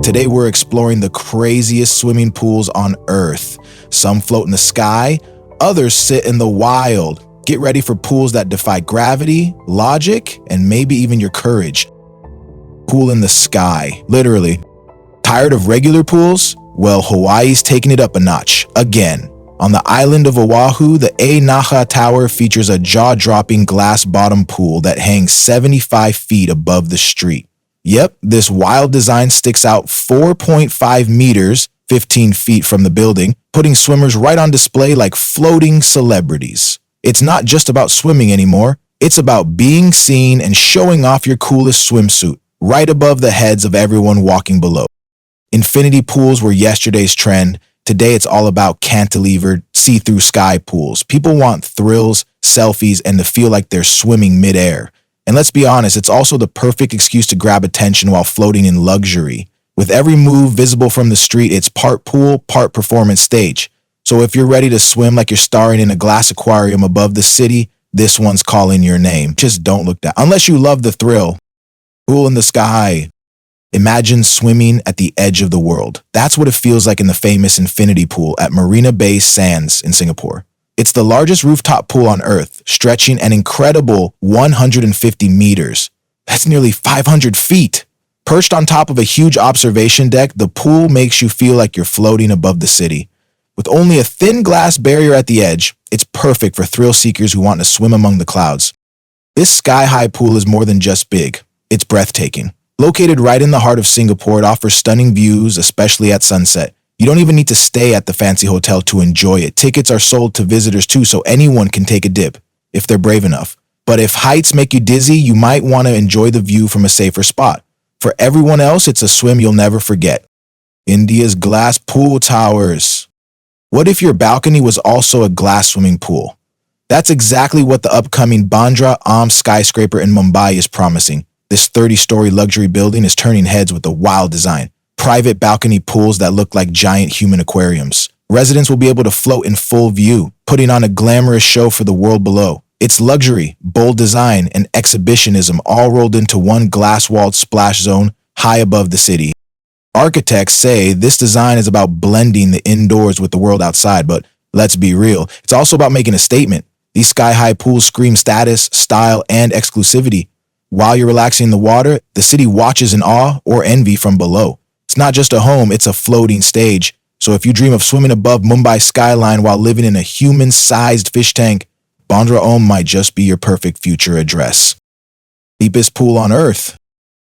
Today we're exploring the craziest swimming pools on Earth. Some float in the sky, others sit in the wild. Get ready for pools that defy gravity, logic, and maybe even your courage. Pool in the sky, literally. Tired of regular pools? Well, Hawaii's taking it up a notch, again. On the island of Oahu, the Naha Tower features a jaw-dropping glass-bottom pool that hangs 75 feet above the street. Yep, this wild design sticks out 4.5 meters, 15 feet from the building, putting swimmers right on display like floating celebrities. It's not just about swimming anymore, it's about being seen and showing off your coolest swimsuit, right above the heads of everyone walking below. Infinity pools were yesterday's trend. Today it's all about cantilevered, see-through sky pools. People want thrills, selfies, and to feel like they're swimming midair. And let's be honest, it's also the perfect excuse to grab attention while floating in luxury. With every move visible from the street, it's part pool, part performance stage. So if you're ready to swim like you're starring in a glass aquarium above the city, this one's calling your name. Just don't look down. Unless you love the thrill. Pool in the sky. Imagine swimming at the edge of the world. That's what it feels like in the famous infinity pool at Marina Bay Sands in Singapore. It's the largest rooftop pool on Earth, stretching an incredible 150 meters. That's nearly 500 feet. Perched on top of a huge observation deck, the pool makes you feel like you're floating above the city. With only a thin glass barrier at the edge, it's perfect for thrill seekers who want to swim among the clouds. This sky-high pool is more than just big. It's breathtaking. Located right in the heart of Singapore, it offers stunning views, especially at sunset. You don't even need to stay at the fancy hotel to enjoy it. Tickets are sold to visitors too, so anyone can take a dip, if they're brave enough. But if heights make you dizzy, you might want to enjoy the view from a safer spot. For everyone else, it's a swim you'll never forget. India's glass pool towers. What if your balcony was also a glass swimming pool? That's exactly what the upcoming Bandra skyscraper in Mumbai is promising. This 30-story luxury building is turning heads with a wild design. Private balcony pools that look like giant human aquariums. Residents will be able to float in full view, putting on a glamorous show for the world below. It's luxury, bold design, and exhibitionism all rolled into one glass-walled splash zone high above the city. Architects say this design is about blending the indoors with the world outside, but let's be real, it's also about making a statement. These sky-high pools scream status, style, and exclusivity. While you're relaxing in the water, the city watches in awe or envy from below. It's not just a home, it's a floating stage. So if you dream of swimming above Mumbai's skyline while living in a human-sized fish tank, Bandra might just be your perfect future address. Deepest pool on Earth.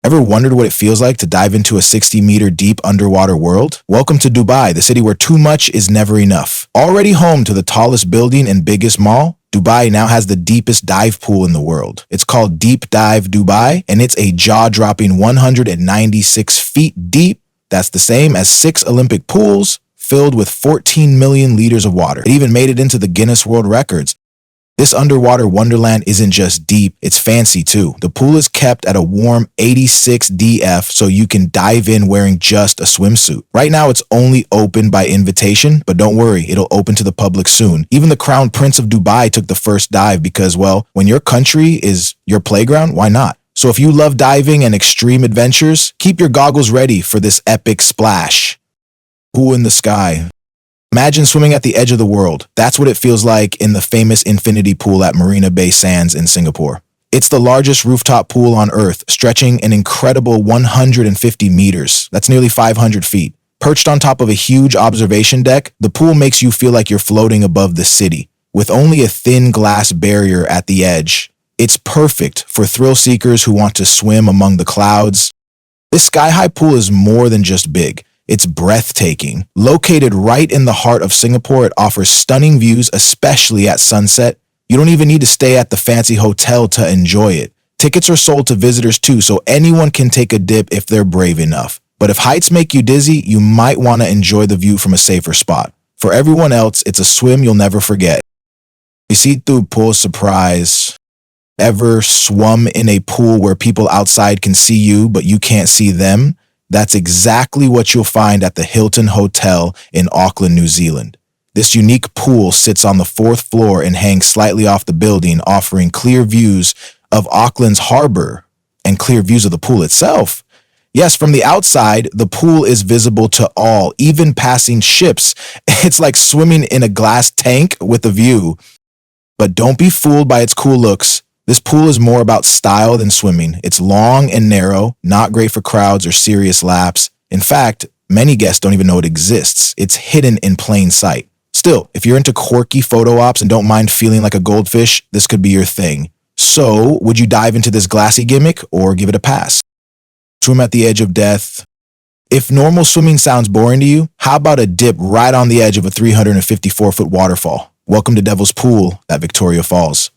Ever wondered what it feels like to dive into a 60-meter deep underwater world? Welcome to Dubai, the city where too much is never enough. Already home to the tallest building and biggest mall, Dubai now has the deepest dive pool in the world. It's called Deep Dive Dubai, and it's a jaw-dropping 196 feet deep. That's the same as 6 Olympic pools filled with 14 million liters of water. It even made it into the Guinness World Records. This underwater wonderland isn't just deep, it's fancy too. The pool is kept at a warm 86 DF so you can dive in wearing just a swimsuit. Right now it's only open by invitation, but don't worry, it'll open to the public soon. Even the Crown Prince of Dubai took the first dive because, well, when your country is your playground, why not? So if you love diving and extreme adventures, keep your goggles ready for this epic splash. Pool in the sky. Imagine swimming at the edge of the world. That's what it feels like in the famous infinity pool at Marina Bay Sands in Singapore. It's the largest rooftop pool on Earth, stretching an incredible 150 meters. That's nearly 500 feet. Perched on top of a huge observation deck, the pool makes you feel like you're floating above the city. With only a thin glass barrier at the edge, it's perfect for thrill seekers who want to swim among the clouds. This sky-high pool is more than just big. It's breathtaking. Located right in the heart of Singapore, it offers stunning views, especially at sunset. You don't even need to stay at the fancy hotel to enjoy it. Tickets are sold to visitors too, so anyone can take a dip if they're brave enough. But if heights make you dizzy, you might want to enjoy the view from a safer spot. For everyone else, it's a swim you'll never forget. You see through pool surprise. Ever swum in a pool where people outside can see you, but you can't see them? That's exactly what you'll find at the Hilton Hotel in Auckland, New Zealand. This unique pool sits on the 4th floor and hangs slightly off the building, offering clear views of Auckland's harbor and clear views of the pool itself. Yes, from the outside, the pool is visible to all, even passing ships. It's like swimming in a glass tank with a view. But don't be fooled by its cool looks. This pool is more about style than swimming. It's long and narrow, not great for crowds or serious laps. In fact, many guests don't even know it exists. It's hidden in plain sight. Still, if you're into quirky photo ops and don't mind feeling like a goldfish, this could be your thing. So, would you dive into this glassy gimmick or give it a pass? Swim at the edge of death. If normal swimming sounds boring to you, how about a dip right on the edge of a 354-foot waterfall? Welcome to Devil's Pool at Victoria Falls.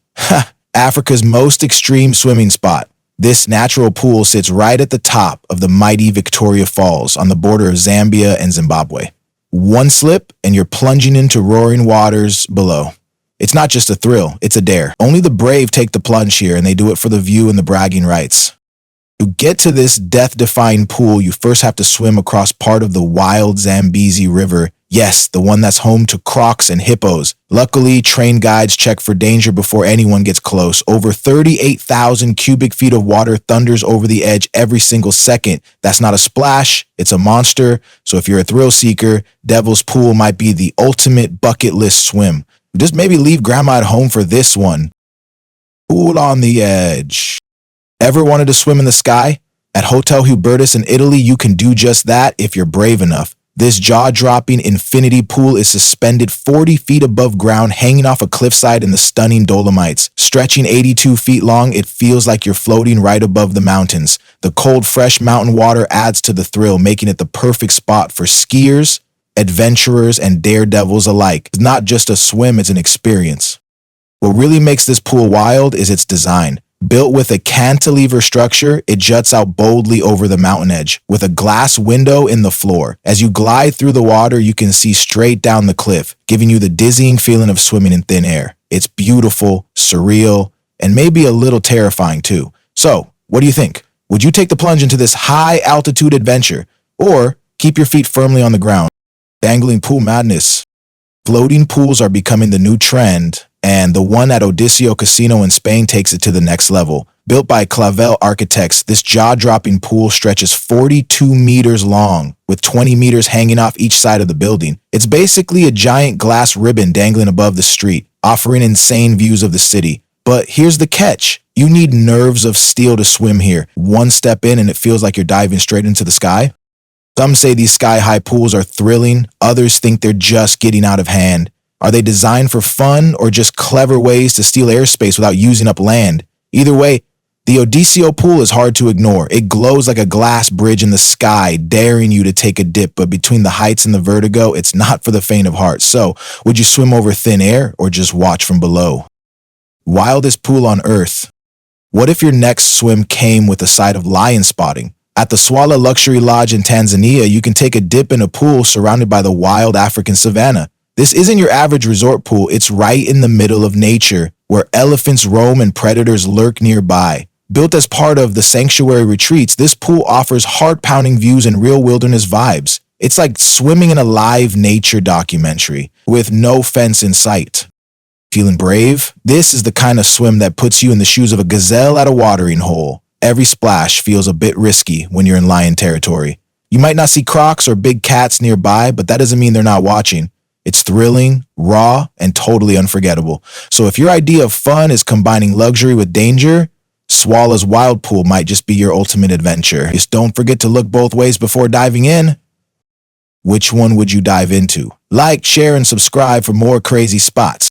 Africa's most extreme swimming spot. This natural pool sits right at the top of the mighty Victoria Falls on the border of Zambia and Zimbabwe. One slip and you're plunging into roaring waters below. It's not just a thrill, it's a dare. Only the brave take the plunge here, and they do it for the view and the bragging rights. To get to this death-defying pool, you first have to swim across part of the wild Zambezi River. Yes, the one that's home to crocs and hippos. Luckily, trained guides check for danger before anyone gets close. Over 38,000 cubic feet of water thunders over the edge every single second. That's not a splash, it's a monster. So if you're a thrill seeker, Devil's Pool might be the ultimate bucket list swim. Just maybe leave grandma at home for this one. Pool on the edge. Ever wanted to swim in the sky? At Hotel Hubertus in Italy, you can do just that if you're brave enough. This jaw-dropping infinity pool is suspended 40 feet above ground, hanging off a cliffside in the stunning Dolomites. Stretching 82 feet long, it feels like you're floating right above the mountains. The cold, fresh mountain water adds to the thrill, making it the perfect spot for skiers, adventurers, and daredevils alike. It's not just a swim, it's an experience. What really makes this pool wild is its design. Built with a cantilever structure, it juts out boldly over the mountain edge, with a glass window in the floor. As you glide through the water, you can see straight down the cliff, giving you the dizzying feeling of swimming in thin air. It's beautiful, surreal, and maybe a little terrifying too. So, what do you think? Would you take the plunge into this high-altitude adventure, or keep your feet firmly on the ground? Dangling pool madness. Floating pools are becoming the new trend, and the one at Odiseo Casino in Spain takes it to the next level. Built by Clavel architects, this jaw-dropping pool stretches 42 meters long, with 20 meters hanging off each side of the building. It's basically a giant glass ribbon dangling above the street, offering insane views of the city. But here's the catch. You need nerves of steel to swim here. One step in and it feels like you're diving straight into the sky. Some say these sky-high pools are thrilling, others think they're just getting out of hand. Are they designed for fun or just clever ways to steal airspace without using up land? Either way, the Odiseo pool is hard to ignore. It glows like a glass bridge in the sky, daring you to take a dip, but between the heights and the vertigo, it's not for the faint of heart. So, would you swim over thin air or just watch from below? Wildest pool on Earth. What if your next swim came with a side of lion spotting? At the Swala Luxury Lodge in Tanzania, you can take a dip in a pool surrounded by the wild African savanna. This isn't your average resort pool, it's right in the middle of nature, where elephants roam and predators lurk nearby. Built as part of the sanctuary retreats, this pool offers heart-pounding views and real wilderness vibes. It's like swimming in a live nature documentary, with no fence in sight. Feeling brave? This is the kind of swim that puts you in the shoes of a gazelle at a watering hole. Every splash feels a bit risky when you're in lion territory. You might not see crocs or big cats nearby, but that doesn't mean they're not watching. It's thrilling, raw, and totally unforgettable. So if your idea of fun is combining luxury with danger, Swala's Wild Pool might just be your ultimate adventure. Just don't forget to look both ways before diving in. Which one would you dive into? Like, share, and subscribe for more crazy spots.